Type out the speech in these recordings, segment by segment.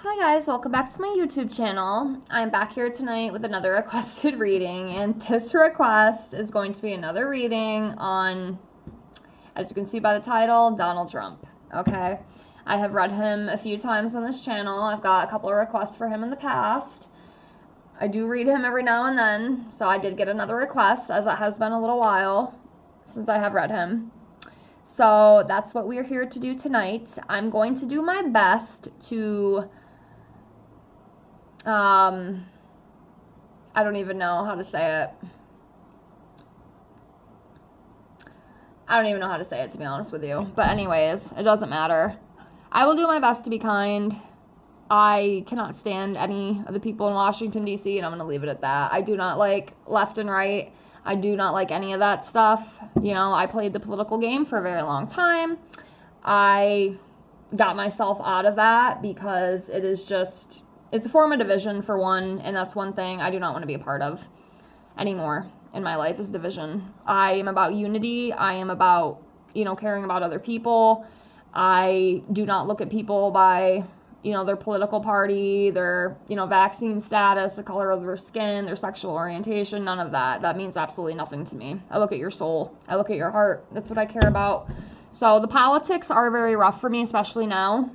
Hi guys, welcome back to my YouTube channel. I'm back here tonight with another requested reading, and this request is going to be another reading on, as you can see by the title, Donald Trump, okay? I have read him a few times on this channel. I've got a couple of requests for him in the past. I do read him every now and then, so I did get another request, as it has been a little while since I have read him. So that's what we're here to do tonight. I'm going to do my best to I don't even know how to say it. I don't even know how to say it, to be honest with you. But anyways, it doesn't matter. I will do my best to be kind. I cannot stand any of the people in Washington, D.C., and I'm going to leave it at that. I do not like left and right. I do not like any of that stuff. You know, I played the political game for a very long time. I got myself out of that because it is just... it's a form of division, for one, and that's one thing I do not want to be a part of anymore in my life, is division. I am about unity. I am about, caring about other people. I do not look at people by, their political party, their, vaccine status, the color of their skin, their sexual orientation, none of that. That means absolutely nothing to me. I look at your soul. I look at your heart. That's what I care about. So the politics are very rough for me, especially now.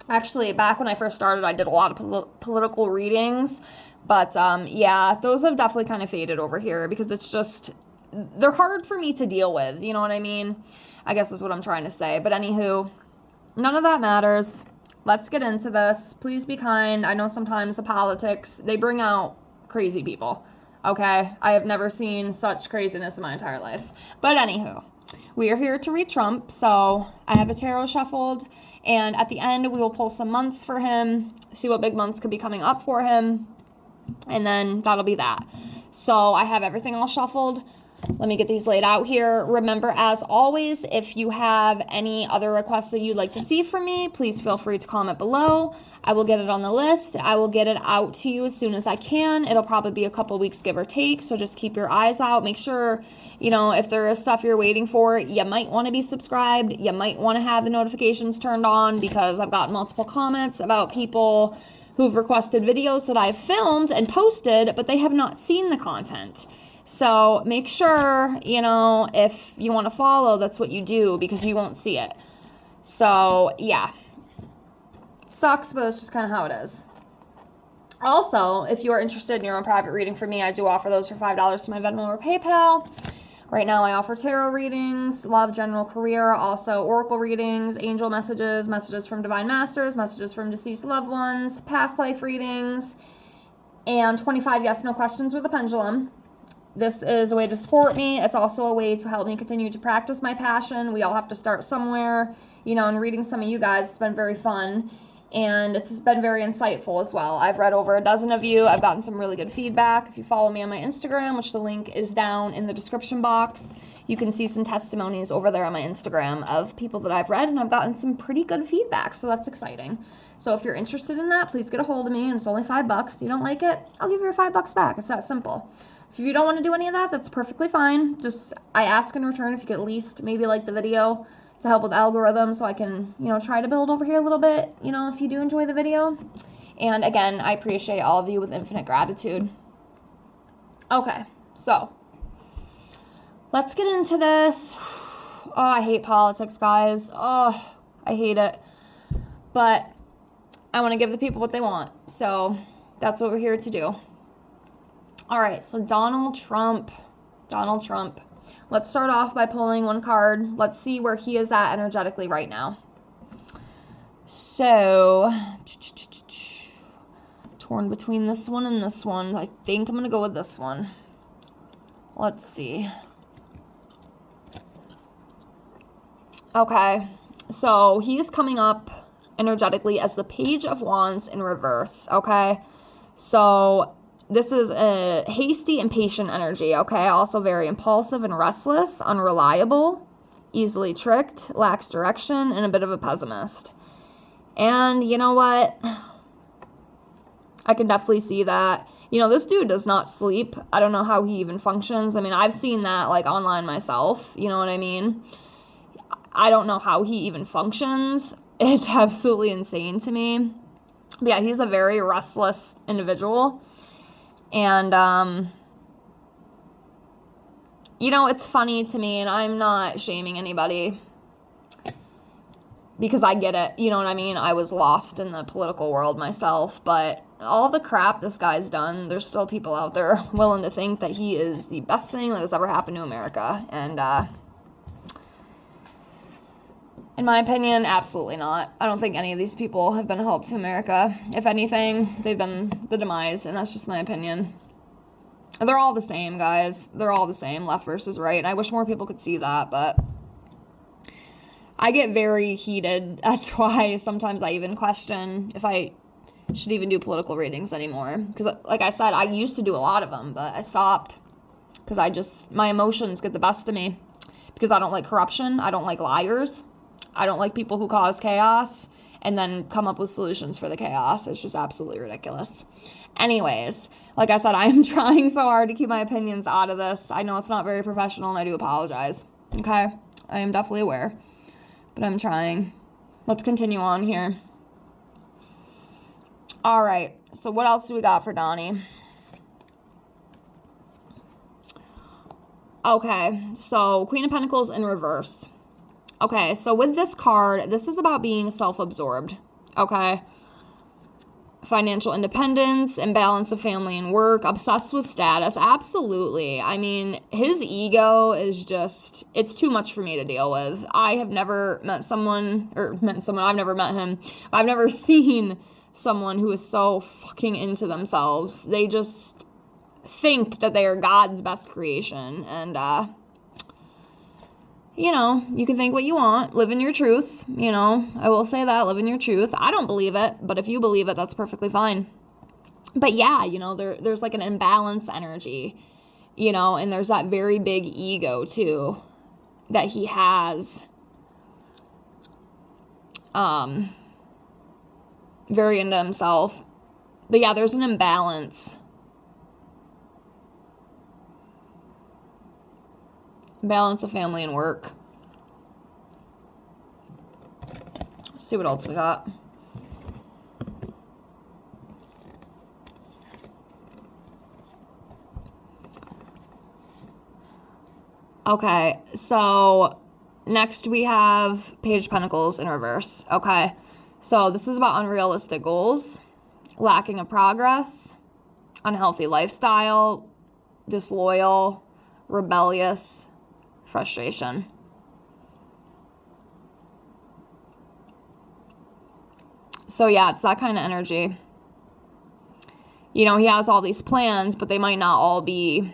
Actually, back when I first started, I did a lot of political readings, but yeah, those have definitely kind of faded over here because it's just, they're hard for me to deal with, you know what I mean? I guess is what I'm trying to say, but anywho, none of that matters. Let's get into this. Please be kind. I know sometimes the politics, they bring out crazy people, okay? I have never seen such craziness in my entire life. But anywho, we are here to read Trump, so I have a tarot shuffled. And at the end, we will pull some months for him, see what big months could be coming up for him, and then that'll be that. So I have everything all shuffled. Let me get these laid out here. Remember, as always, if you have any other requests that you'd like to see from me, please feel free to comment below. I will get it on the list. I will get it out to you as soon as I can. It'll probably be a couple weeks, give or take, so just keep your eyes out. Make sure, if there is stuff you're waiting for, you might want to be subscribed. You might want to have the notifications turned on, because I've gotten multiple comments about people who've requested videos that I've filmed and posted, but they have not seen the content. So make sure, if you want to follow, that's what you do, because you won't see it. So, yeah. Sucks, but that's just kind of how it is. Also, if you are interested in your own private reading from me, I do offer those for $5 to my Venmo or PayPal. Right now, I offer tarot readings, love, general, career, also oracle readings, angel messages, messages from divine masters, messages from deceased loved ones, past life readings, and 25 yes/no questions with a pendulum. This is a way to support me. It's also a way to help me continue to practice my passion. We all have to start somewhere, and reading some of you guys has been very fun, and it's been very insightful as well. I've read over a dozen of you. I've gotten some really good feedback. If you follow me on my Instagram, which the link is down in the description box, you can see some testimonies over there on my Instagram of people that I've read, and I've gotten some pretty good feedback, so that's exciting. So if you're interested in that, please get a hold of me, and it's only $5. You don't like it, I'll give you your $5 back. It's that simple. If you don't want to do any of that, that's perfectly fine. Just, I ask in return if you could at least maybe like the video to help with the algorithm, so I can, try to build over here a little bit, if you do enjoy the video. And again, I appreciate all of you with infinite gratitude. Okay, so let's get into this. Oh, I hate politics, guys. Oh, I hate it. But I want to give the people what they want, so that's what we're here to do. All right, so Donald Trump. Let's start off by pulling one card. Let's see where he is at energetically right now. So, torn between this one and this one. I think I'm going to go with this one. Let's see. Okay, so he is coming up energetically as the Page of Wands in reverse, okay? So this is a hasty, impatient energy, okay? Also very impulsive and restless, unreliable, easily tricked, lacks direction, and a bit of a pessimist. And you know what? I can definitely see that. This dude does not sleep. I don't know how he even functions. I mean, I've seen that, online myself. You know what I mean? I don't know how he even functions. It's absolutely insane to me. But yeah, he's a very restless individual. And, you know, it's funny to me, and I'm not shaming anybody because I get it. You know what I mean? I was lost in the political world myself, but all the crap this guy's done, there's still people out there willing to think that he is the best thing that has ever happened to America. And, in my opinion, absolutely not. I don't think any of these people have been a help to America. If anything, they've been the demise, and that's just my opinion. They're all the same, guys. They're all the same, left versus right. And I wish more people could see that, but I get very heated. That's why sometimes I even question if I should even do political readings anymore. Because, like I said, I used to do a lot of them, but I stopped. Because my emotions get the best of me. Because I don't like corruption. I don't like liars. I don't like people who cause chaos and then come up with solutions for the chaos. It's just absolutely ridiculous. Anyways, like I said, I am trying so hard to keep my opinions out of this. I know it's not very professional, and I do apologize. Okay? I am definitely aware. But I'm trying. Let's continue on here. All right. So what else do we got for Donnie? Okay. So Queen of Pentacles in reverse. Okay. So with this card, this is about being self-absorbed. Okay? Financial independence, imbalance of family and work, obsessed with status. Absolutely. I mean, his ego is just, it's too much for me to deal with. I have never met someone, I've never met him. I've never seen someone who is so fucking into themselves. They just think that they are God's best creation. And, you know, you can think what you want, live in your truth, you know, I will say that, live in your truth. I don't believe it, but if you believe it, that's perfectly fine. But yeah, you know, there's like an imbalance energy, you know, and there's that very big ego too that he has, very into himself. But yeah, there's an imbalance. Balance of family and work. Let's see what else we got. Okay, so next we have Page of Pentacles in reverse. Okay, so this is about unrealistic goals, lacking of progress, unhealthy lifestyle, disloyal, rebellious, frustration. So yeah, it's that kind of energy. You know, he has all these plans, but they might not all be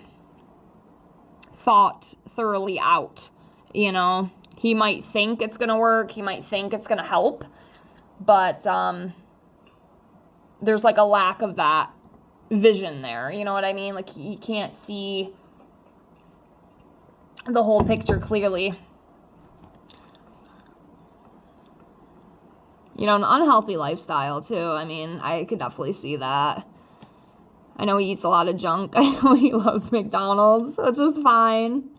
thought thoroughly out. You know, he might think it's going to work. He might think it's going to help. But there's like a lack of that vision there. You know what I mean? Like he can't see the whole picture clearly. You know, an unhealthy lifestyle too. I mean, I could definitely see that. I know he eats a lot of junk. I know he loves McDonald's, which is fine.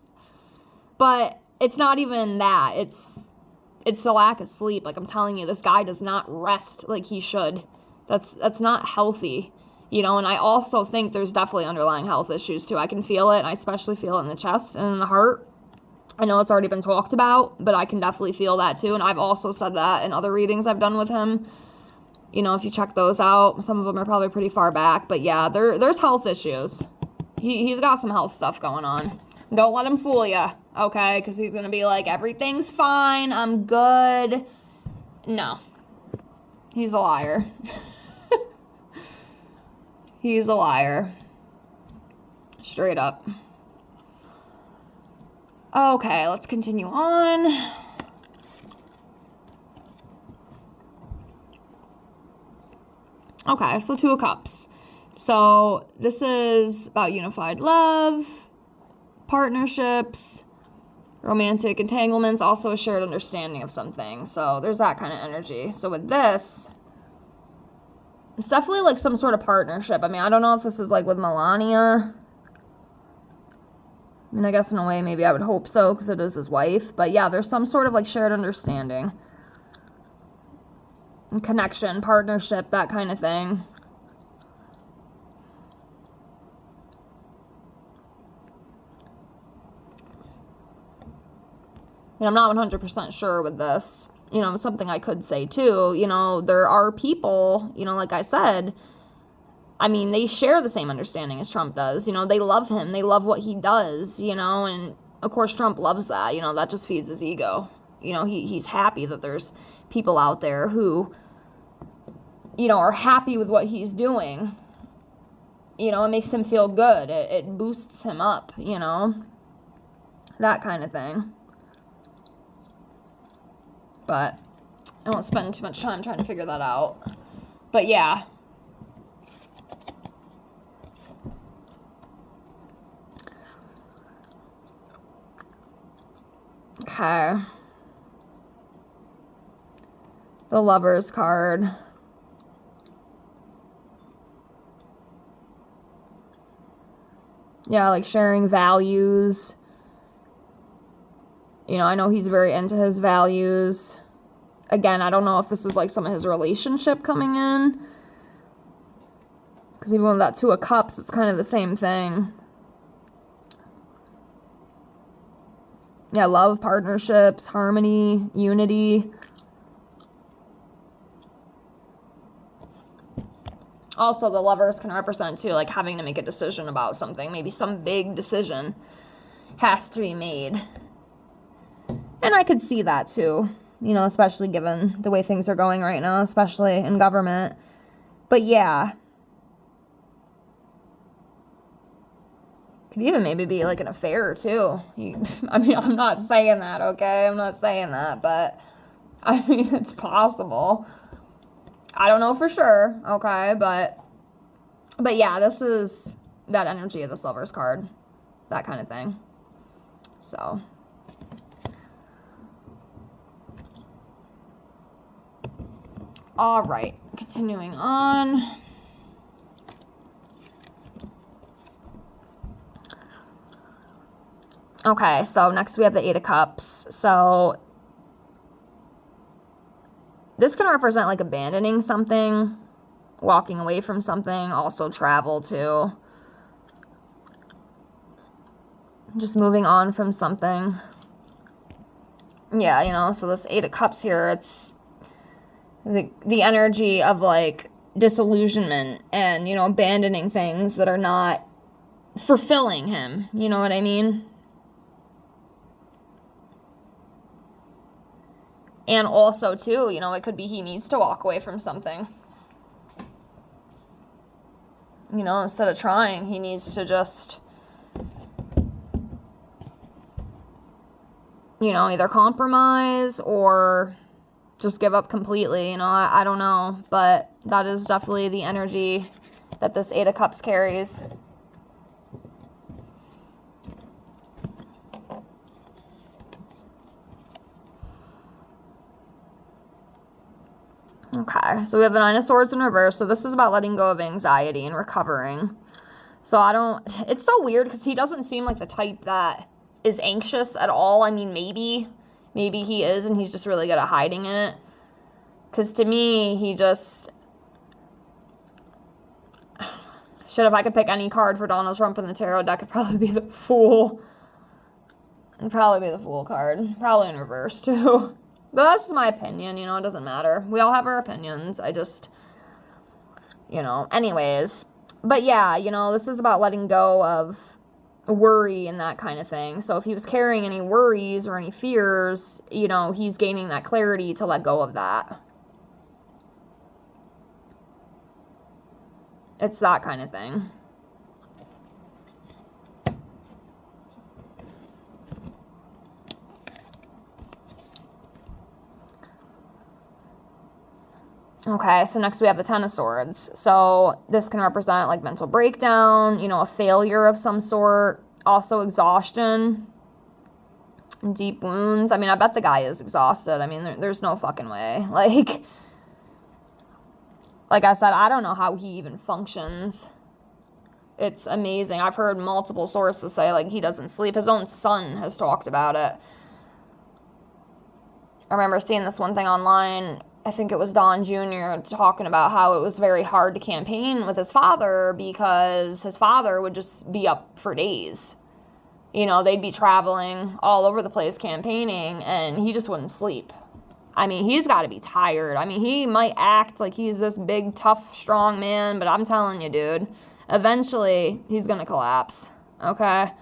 But it's not even that. It's the lack of sleep. Like I'm telling you, this guy does not rest like he should. That's not healthy. You know, and I also think there's definitely underlying health issues too. I can feel it, and I especially feel it in the chest and in the heart. I know it's already been talked about, but I can definitely feel that too. And I've also said that in other readings I've done with him. You know, if you check those out, some of them are probably pretty far back. But yeah, there's health issues. He's got some health stuff going on. Don't let him fool you, okay? Because he's going to be like, everything's fine, I'm good. No. He's a liar. He's a liar. Straight up. Okay, let's continue on. Okay, so Two of Cups. So this is about unified love, partnerships, romantic entanglements, also a shared understanding of something. So there's that kind of energy. So with this, it's definitely like some sort of partnership. I mean, I don't know if this is like with Melania. I mean, I guess in a way, maybe I would hope so, because it is his wife. But yeah, there's some sort of like shared understanding. connection, partnership, that kind of thing. I'm not 100% sure with this. Something I could say too, there are people, like I said, they share the same understanding as Trump does. They love him. They love what he does, and of course Trump loves that. That just feeds his ego. He's happy that there's people out there who, are happy with what he's doing. It makes him feel good. It boosts him up, that kind of thing. But I won't spend too much time trying to figure that out. But yeah. Okay. The Lovers card. Yeah, like sharing values. I know he's very into his values. Again, I don't know if this is like some of his relationship coming in. Because even with that Two of Cups, it's kind of the same thing. Yeah, love, partnerships, harmony, unity. Also, the Lovers can represent, too, like having to make a decision about something. Maybe some big decision has to be made. And I could see that, too. Especially given the way things are going right now, especially in government. But yeah. Could even maybe be like an affair, too. I'm not saying that, okay? I'm not saying that, but it's possible. I don't know for sure, okay? But yeah, this is that energy of this Lovers card. That kind of thing. So. All right, continuing on. Okay, so next we have the Eight of Cups. So this can represent like abandoning something, walking away from something, also travel too. Just moving on from something. Yeah, so this Eight of Cups here, it's the energy of like disillusionment and, abandoning things that are not fulfilling him. You know what I mean? And also, too, it could be he needs to walk away from something. Instead of trying, he needs to just, either compromise or just give up completely. I don't know. But that is definitely the energy that this Eight of Cups carries. Okay, so we have the Nine of Swords in reverse. So this is about letting go of anxiety and recovering. So it's so weird because he doesn't seem like the type that is anxious at all. Maybe he is and he's just really good at hiding it. Because to me, he just... Shit, if I could pick any card for Donald Trump in the tarot deck, it'd probably be the Fool. It'd probably be the Fool card. Probably in reverse, too. But that's just my opinion, it doesn't matter. We all have our opinions. I just, anyways. But yeah, this is about letting go of worry and that kind of thing. So if he was carrying any worries or any fears, he's gaining that clarity to let go of that. It's that kind of thing. Okay, so next we have the Ten of Swords. So this can represent like mental breakdown, a failure of some sort, also exhaustion, and deep wounds. I bet the guy is exhausted. There's no fucking way. Like I said, I don't know how he even functions. It's amazing. I've heard multiple sources say like he doesn't sleep. His own son has talked about it. I remember seeing this one thing online. I think it was Don Jr. talking about how it was very hard to campaign with his father because his father would just be up for days. You know, they'd be traveling all over the place campaigning, and he just wouldn't sleep. I mean, he's got to be tired. I mean, he might act like he's this big, tough, strong man, but I'm telling you, dude, eventually he's going to collapse, okay?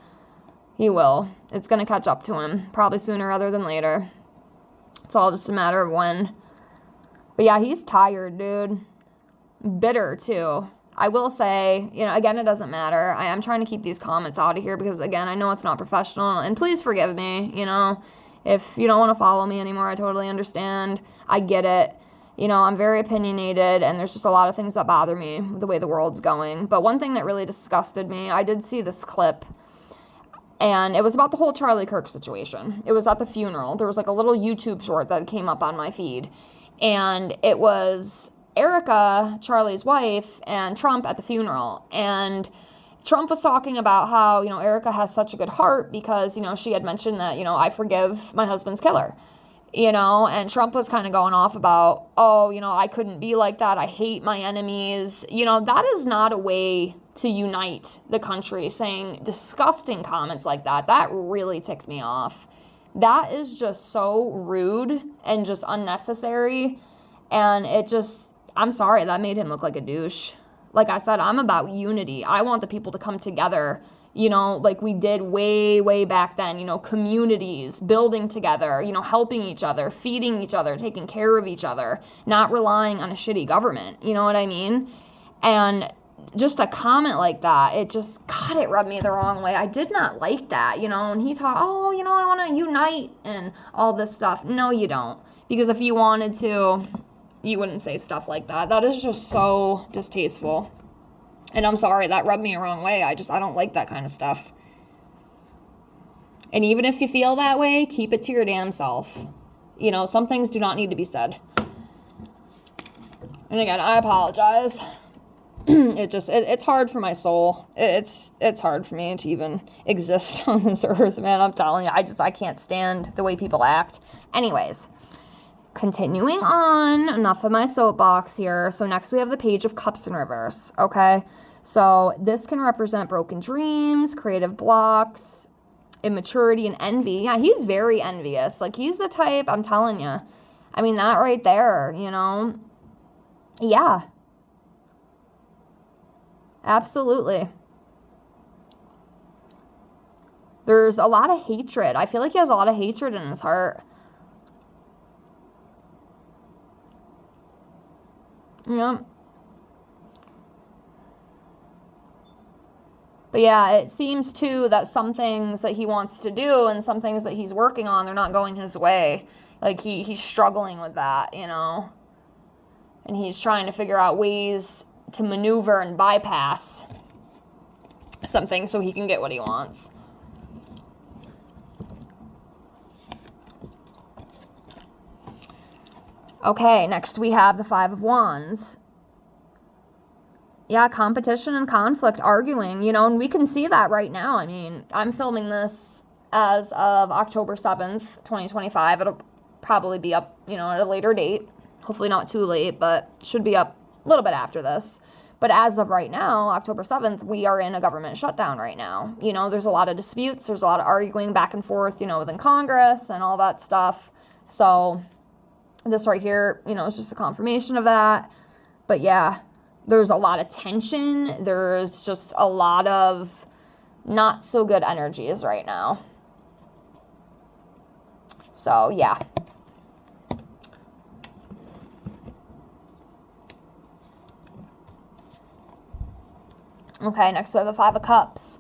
He will. It's going to catch up to him, probably sooner rather than later. It's all just a matter of when. But yeah, he's tired, dude. Bitter, too. I will say, you know, again, it doesn't matter. I am trying to keep these comments out of here because, again, I know it's not professional. And please forgive me, you know. If you don't want to follow me anymore, I totally understand. I get it. You know, I'm very opinionated, and there's just a lot of things that bother me with the way the world's going. But one thing that really disgusted me, I did see this clip, and it was about the whole Charlie Kirk situation. It was at the funeral. There was like a little YouTube short that came up on my feed, and it was Erica, Charlie's wife, and Trump at the funeral. And Trump was talking about how, you know, Erica has such a good heart because, you know, she had mentioned that, you know, I forgive my husband's killer, you know, and Trump was kind of going off about, oh, you know, I couldn't be like that. I hate my enemies. You know, that is not a way to unite the country, saying disgusting comments like that. That really ticked me off. That is just so rude and just unnecessary. And it just, I'm sorry, that made him look like a douche. Like I said, I'm about unity. I want the people to come together, you know, like we did way, way back then, you know, communities, building together, you know, helping each other, feeding each other, taking care of each other, not relying on a shitty government. You know what I mean? And just a comment like that, it just, God, it rubbed me the wrong way. I did not like that, you know, and he thought, oh, you know, I want to unite and all this stuff. No, you don't. Because if you wanted to, you wouldn't say stuff like that. That is just so distasteful. And I'm sorry, that rubbed me the wrong way. I don't like that kind of stuff. And even if you feel that way, keep it to your damn self. You know, some things do not need to be said. And again, I apologize. It's hard for my soul. It's hard for me to even exist on this earth, man. I'm telling you, I can't stand the way people act. Anyways. Continuing on, enough of my soapbox here. So next we have the Page of Cups in reverse, okay? So this can represent broken dreams, creative blocks, immaturity, and envy. Yeah, he's very envious. Like, he's the type, I'm telling you. I mean, that right there, you know? Yeah. Absolutely. There's a lot of hatred. I feel like he has a lot of hatred in his heart. Yep. But yeah, it seems too that some things that he wants to do and some things that he's working on, they're not going his way. Like he's struggling with that, you know. And he's trying to figure out ways to maneuver and bypass something so he can get what he wants. Okay, next we have the Five of Wands. Yeah, competition and conflict, arguing, you know, and we can see that right now. I mean, I'm filming this as of October 7th, 2025. It'll probably be up, you know, at a later date. Hopefully not too late, but should be up a little bit after this. But as of right now, October 7th, we are in a government shutdown right now. You know, there's a lot of disputes. There's a lot of arguing back and forth, you know, within Congress and all that stuff. So this right here, you know, is just a confirmation of that. But yeah, there's a lot of tension. There's just a lot of not so good energies right now. So yeah. Okay, next we have the Five of Cups.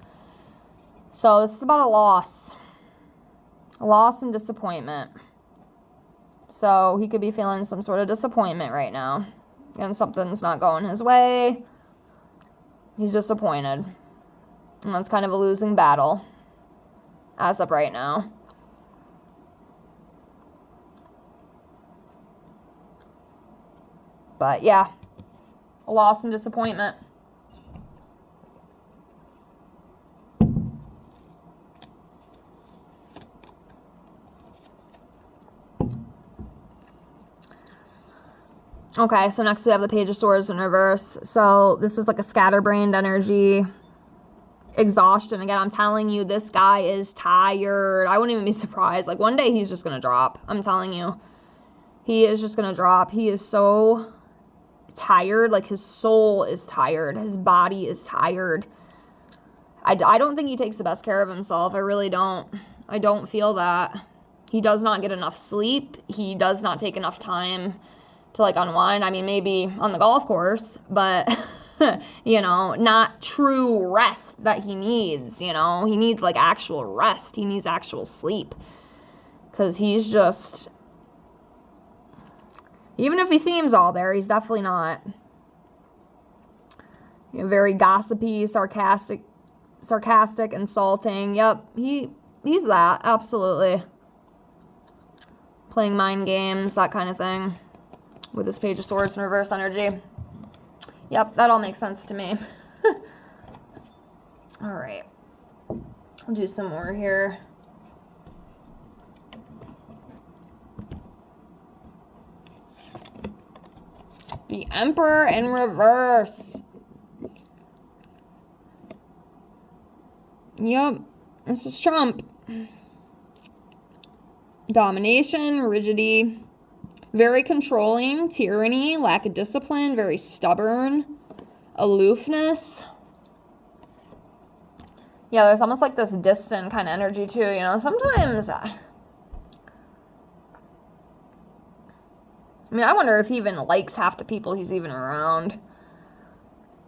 So this is about a loss. A loss and disappointment. So he could be feeling some sort of disappointment right now. And something's not going his way. He's disappointed. And that's kind of a losing battle as of right now. But yeah, a loss and disappointment. Okay, so next we have the Page of Swords in reverse. So this is like a scatterbrained energy. Exhaustion. Again, I'm telling you, this guy is tired. I wouldn't even be surprised. Like, one day he's just going to drop. I'm telling you. He is just going to drop. He is so tired. Like, his soul is tired. His body is tired. I don't think he takes the best care of himself. I really don't. I don't feel that. He does not get enough sleep. He does not take enough time to, like, unwind. I mean, maybe on the golf course, but, you know, not true rest that he needs, you know. He needs, like, actual rest. He needs actual sleep. Because he's just... Even if he seems all there, he's definitely not. You know, very gossipy, sarcastic, insulting. Yep, he's that, absolutely. Playing mind games, that kind of thing. With this Page of Swords in reverse energy. Yep, that all makes sense to me. All right. I'll do some more here. The Emperor in reverse. Yep, this is Trump. Domination, rigidity, very controlling, tyranny, lack of discipline, very stubborn, aloofness. Yeah, there's almost like this distant kind of energy too, you know. Sometimes, I mean, I wonder if he even likes half the people he's even around.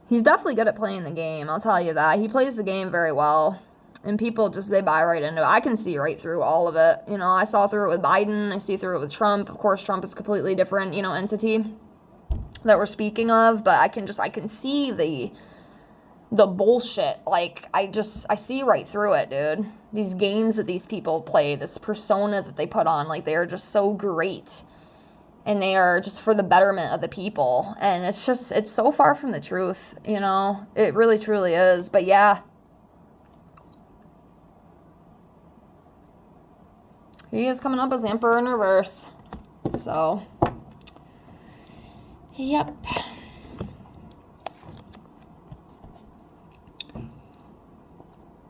He's definitely good at playing the game, I'll tell you that. He plays the game very well. And people just, they buy right into it. I can see right through all of it. You know, I saw through it with Biden. I see through it with Trump. Of course, Trump is a completely different, you know, entity that we're speaking of. But I can see the bullshit. Like, I see right through it, dude. These games that these people play, this persona that they put on, like, they are just so great. And they are just for the betterment of the people. And it's so far from the truth, you know. It really, truly is. But yeah. He is coming up as Emperor in reverse. So. Yep.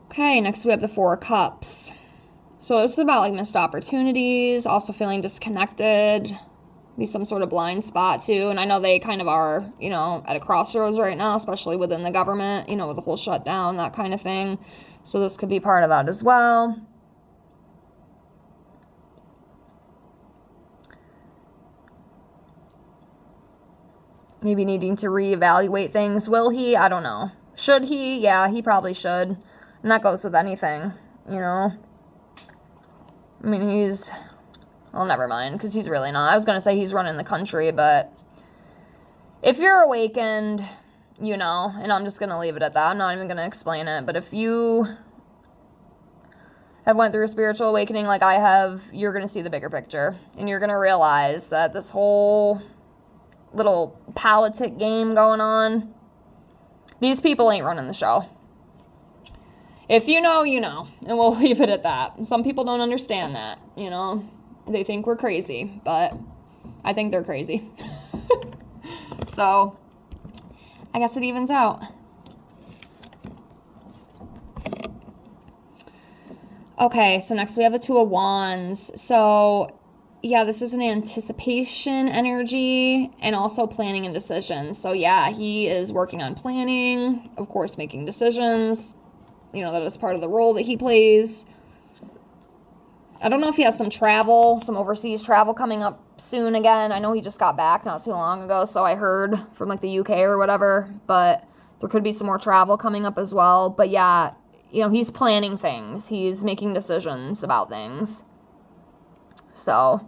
Okay, next we have the Four of Cups. So this is about, like, missed opportunities, also feeling disconnected. Be some sort of blind spot too, and I know they kind of are, you know, at a crossroads right now, especially within the government, you know, with the whole shutdown, that kind of thing. So this could be part of that as well. Maybe needing to reevaluate things. Will he? I don't know. Should he? Yeah, he probably should. And that goes with anything, you know. I mean, he's... Well, never mind, because he's really not. I was going to say he's running the country, but if you're awakened, you know, and I'm just going to leave it at that. I'm not even going to explain it, but if you have went through a spiritual awakening like I have, you're going to see the bigger picture, and you're going to realize that this whole little politic game going on, these people ain't running the show. If you know, you know, and we'll leave it at that. Some people don't understand that, you know. They think we're crazy, but I think they're crazy. So, I guess it evens out. Okay, so next we have the Two of Wands. So, yeah, this is an anticipation energy and also planning and decisions. So, yeah, he is working on planning, of course, making decisions. You know, that is part of the role that he plays. I don't know if he has some travel, some overseas travel coming up soon again. I know he just got back not too long ago, so I heard from, like, the UK or whatever, but there could be some more travel coming up as well. But yeah, you know, he's planning things. He's making decisions about things. So.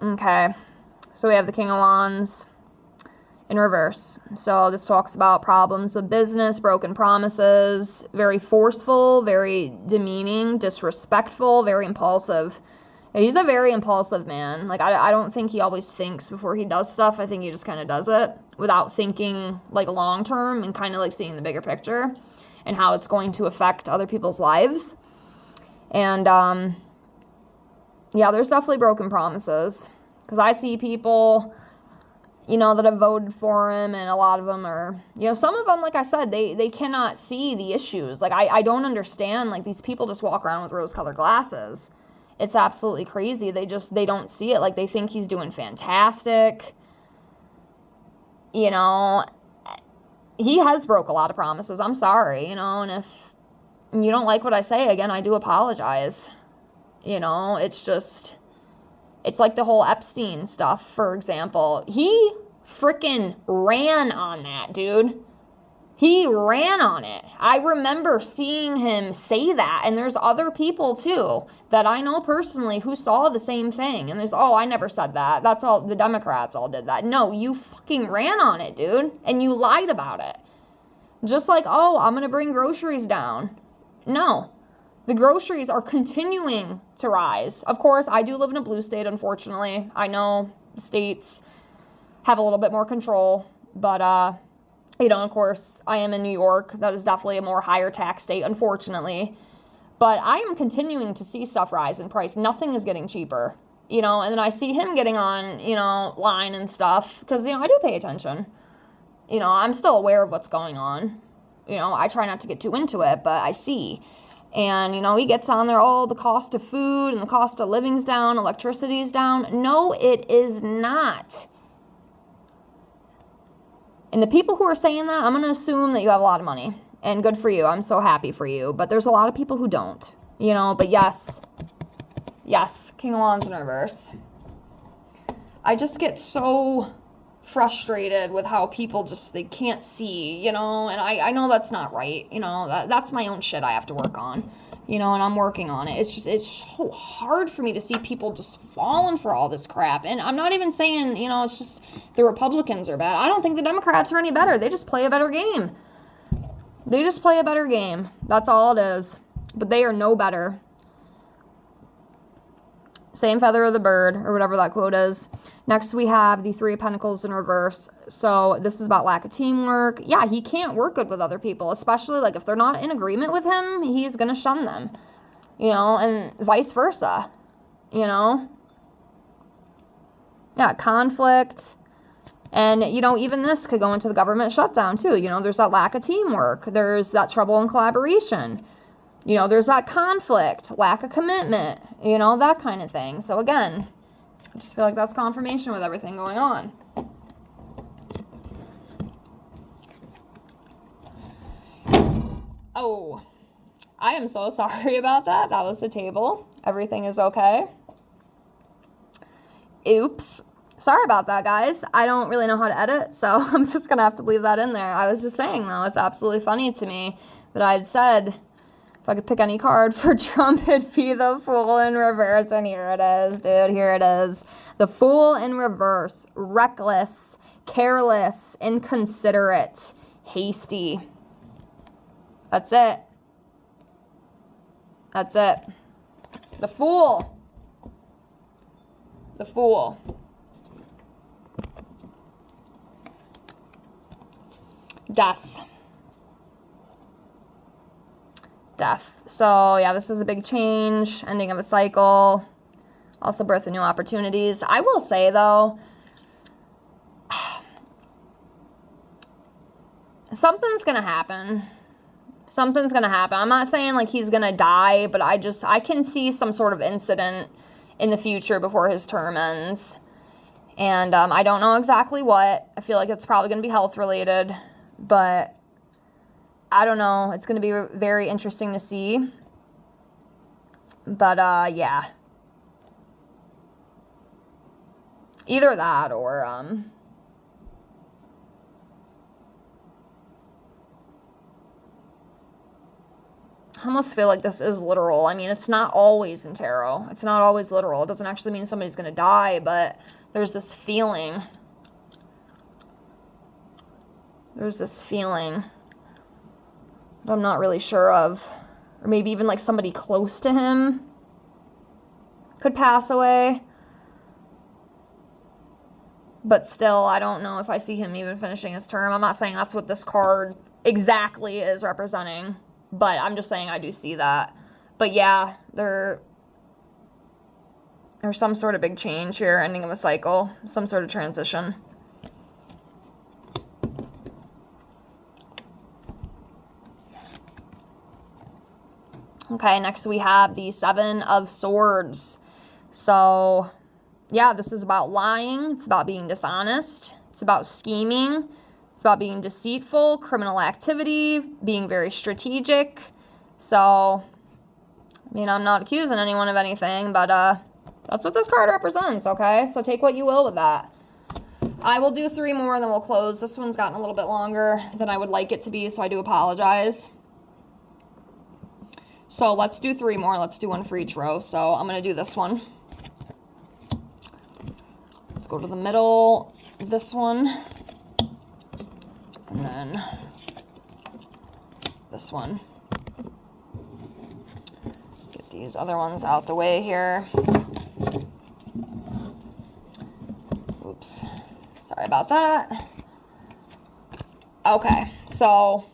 Okay, so we have the King of Wands in reverse. So this talks about problems of business, broken promises, very forceful, very demeaning, disrespectful, very impulsive. He's a very impulsive man. Like, I don't think he always thinks before he does stuff. I think he just kind of does it without thinking, like, long term and kind of, like, seeing the bigger picture and how it's going to affect other people's lives. And, yeah, there's definitely broken promises. Because I see people, you know, that have voted for him, and a lot of them are, you know, some of them, like I said, they cannot see the issues. Like, I don't understand. Like, these people just walk around with rose-colored glasses. It's absolutely crazy. They don't see it. Like, they think he's doing fantastic. You know, he has broke a lot of promises. I'm sorry, you know, and if you don't like what I say, again, I do apologize. You know, it's like the whole Epstein stuff, for example. He freaking ran on that, dude. He ran on it. I remember seeing him say that, and there's other people, too, that I know personally who saw the same thing. And there's, oh, I never said that. That's all, the Democrats all did that. No, you fucking ran on it, dude, and you lied about it. Just like, oh, I'm going to bring groceries down. No, the groceries are continuing to rise. Of course, I do live in a blue state, unfortunately. I know the states have a little bit more control, but, you know, of course, I am in New York. That is definitely a more higher tax state, unfortunately. But I am continuing to see stuff rise in price. Nothing is getting cheaper, you know, and then I see him getting on, you know, line and stuff because, you know, I do pay attention. You know, I'm still aware of what's going on. You know, I try not to get too into it, but I see. And, you know, he gets on there, oh, the cost of food and the cost of living's down, electricity's down. No, it is not. And the people who are saying that, I'm going to assume that you have a lot of money. And good for you. I'm so happy for you. But there's a lot of people who don't. You know, but yes. Yes, King of Wands in reverse. I just get so frustrated with how people just, they can't see, you know. And I know that's not right. You know, that's my own shit I have to work on. You know, and I'm working on it. It's so hard for me to see people just falling for all this crap. And I'm not even saying, you know, it's just the Republicans are bad. I don't think the Democrats are any better. They just play a better game. They just play a better game. That's all it is. But they are no better. Same feather of the bird, or whatever that quote is. Next, we have the Three of Pentacles in reverse. So this is about lack of teamwork. Yeah, he can't work good with other people, especially, like, if they're not in agreement with him, he's going to shun them, you know, and vice versa, you know. Yeah, conflict. And, you know, even this could go into the government shutdown, too. You know, there's that lack of teamwork. There's that trouble in collaboration. You know, there's that conflict, lack of commitment, you know, that kind of thing. So, again, I just feel like that's confirmation with everything going on. Oh, I am so sorry about that. That was the table. Everything is okay. Oops. Sorry about that, guys. I don't really know how to edit, so I'm just going to have to leave that in there. I was just saying, though, it's absolutely funny to me that I'd said if I could pick any card for Trump, it'd be the Fool in reverse, and here it is, dude. Here it is. The Fool in reverse. Reckless, careless, inconsiderate, hasty. That's it. That's it. The Fool. The Fool. Death. Death. So, yeah, this is a big change, ending of a cycle, also birth of new opportunities. I will say, though, something's going to happen. Something's going to happen. I'm not saying, like, he's going to die, but I can see some sort of incident in the future before his term ends. And I don't know exactly what. I feel like it's probably going to be health-related, but I don't know. It's going to be very interesting to see. But, yeah. Either that or, I almost feel like this is literal. I mean, it's not always in tarot. It's not always literal. It doesn't actually mean somebody's going to die, but there's this feeling. There's this feeling that I'm not really sure of. Or maybe even like somebody close to him. could pass away. But still, I don't know if I see him even finishing his term. I'm not saying that's what this card exactly is representing, but I'm just saying I do see that. But yeah, there's some sort of big change here, ending of a cycle, some sort of transition. Okay, next we have the Seven of Swords. So, yeah, this is about lying. It's about being dishonest. It's about scheming. It's about being deceitful, criminal activity, being very strategic. So, I mean, I'm not accusing anyone of anything, but that's what this card represents, okay? So take what you will with that. I will do 3 more, and then we'll close. This one's gotten a little bit longer than I would like it to be, so I do apologize. So let's do 3 more. Let's do one for each row. So I'm going to do this one. Let's go to the middle, this one, and then this one. Get these other ones out the way here. Oops. Sorry about that. Okay, so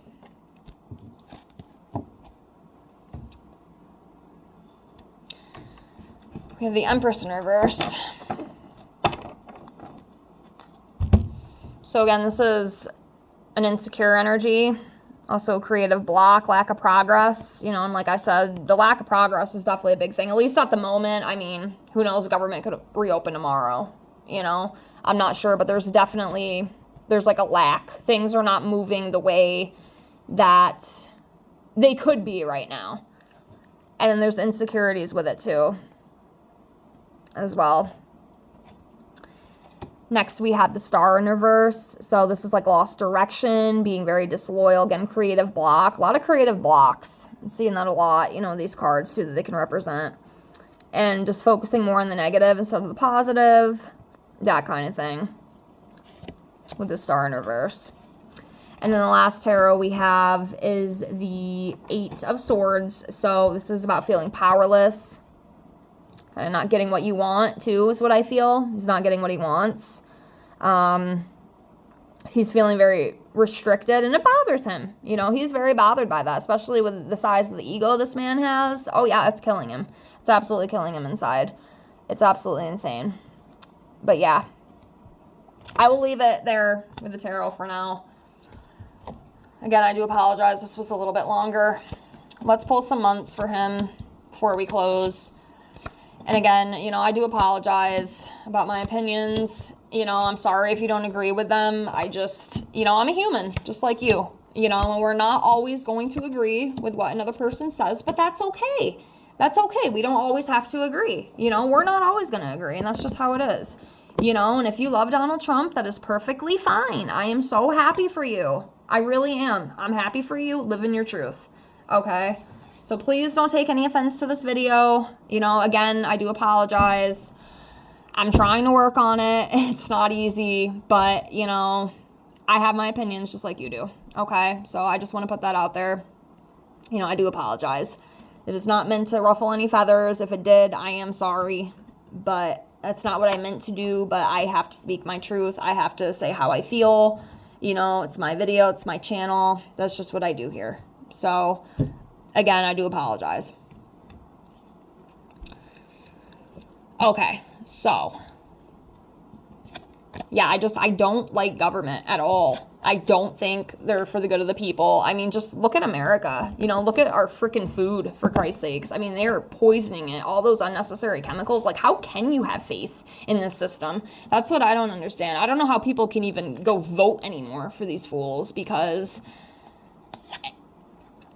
we have the Empress in reverse. So again, this is an insecure energy, also creative block, lack of progress, you know, and like I said, the lack of progress is definitely a big thing, at least at the moment. I mean, who knows, the government could reopen tomorrow, you know, I'm not sure, but there's like a lack. Things are not moving the way that they could be right now. And then there's insecurities with it too, as well. Next, we have the Star in reverse. So this is like lost direction, being very disloyal. Again, creative block. A lot of creative blocks. I'm seeing that a lot, you know, these cards too that they can represent. And just focusing more on the negative instead of the positive. That kind of thing. With the Star in reverse. And then the last tarot we have is the 8 of Swords. So this is about feeling powerless. Kind of not getting what you want, too, is what I feel. He's not getting what he wants. He's feeling very restricted, and it bothers him. You know, he's very bothered by that, especially with the size of the ego this man has. Oh, yeah, it's killing him. It's absolutely killing him inside. It's absolutely insane. But, yeah. I will leave it there with the tarot for now. Again, I do apologize. This was a little bit longer. Let's pull some months for him before we close. And again, you know, I do apologize about my opinions. You know, I'm sorry if you don't agree with them. I just, you know, I'm a human, just like you. You know, and we're not always going to agree with what another person says, but that's okay. That's okay. We don't always have to agree. You know, we're not always going to agree, and that's just how it is. You know, and if you love Donald Trump, that is perfectly fine. I am so happy for you. I really am. I'm happy for you. Live in your truth. Okay? So please don't take any offense to this video. You know, again, I do apologize. I'm trying to work on it. It's not easy, but, you know, I have my opinions just like you do. Okay? So I just want to put that out there. You know, I do apologize. It is not meant to ruffle any feathers. If it did, I am sorry. But that's not what I meant to do. But I have to speak my truth. I have to say how I feel. You know, it's my video. It's my channel. That's just what I do here. So again, I do apologize. Okay, so yeah, I don't like government at all. I don't think they're for the good of the people. I mean, just look at America. You know, look at our freaking food, for Christ's sakes. I mean, they're poisoning it, all those unnecessary chemicals. Like, how can you have faith in this system? That's what I don't understand. I don't know how people can even go vote anymore for these fools, because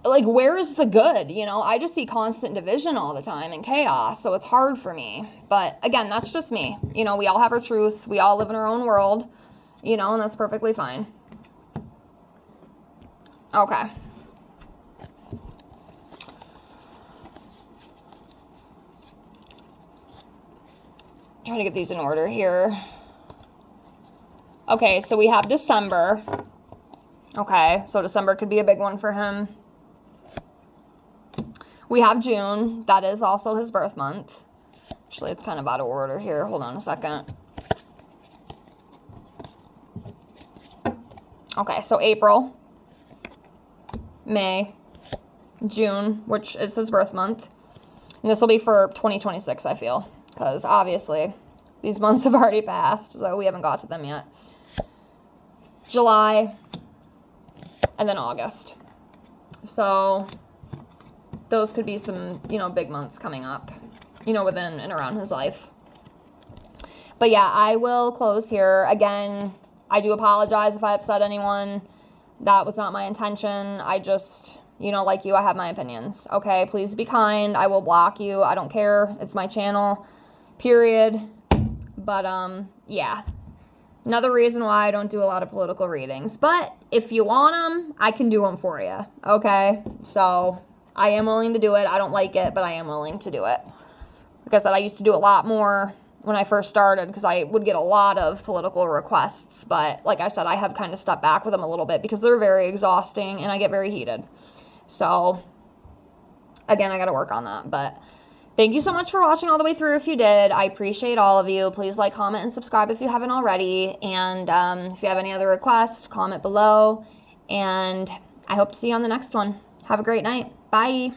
like, where is the good? You know, I just see constant division all the time and chaos, so it's hard for me. But again, that's just me. You know, we all have our truth. We all live in our own world, you know, and that's perfectly fine. Okay. Trying to get these in order here. Okay, so we have December. Okay, so December could be a big one for him. We have June. That is also his birth month. Actually, it's kind of out of order here. Hold on a second. Okay, so April, May, June, which is his birth month. And this will be for 2026, I feel. Because obviously, these months have already passed, so we haven't got to them yet. July, and then August. So those could be some, you know, big months coming up, you know, within and around his life. But yeah, I will close here. Again, I do apologize if I upset anyone. That was not my intention. I just, you know, like you, I have my opinions. Okay, please be kind. I will block you. I don't care. It's my channel, period. But, yeah. Another reason why I don't do a lot of political readings. But if you want them, I can do them for you. Okay? So I am willing to do it. I don't like it, but I am willing to do it. Like I said, I used to do a lot more when I first started because I would get a lot of political requests. But like I said, I have kind of stepped back with them a little bit because they're very exhausting and I get very heated. So again, I got to work on that. But thank you so much for watching all the way through if you did. I appreciate all of you. Please like, comment, and subscribe if you haven't already. And if you have any other requests, comment below. And I hope to see you on the next one. Have a great night. Bye.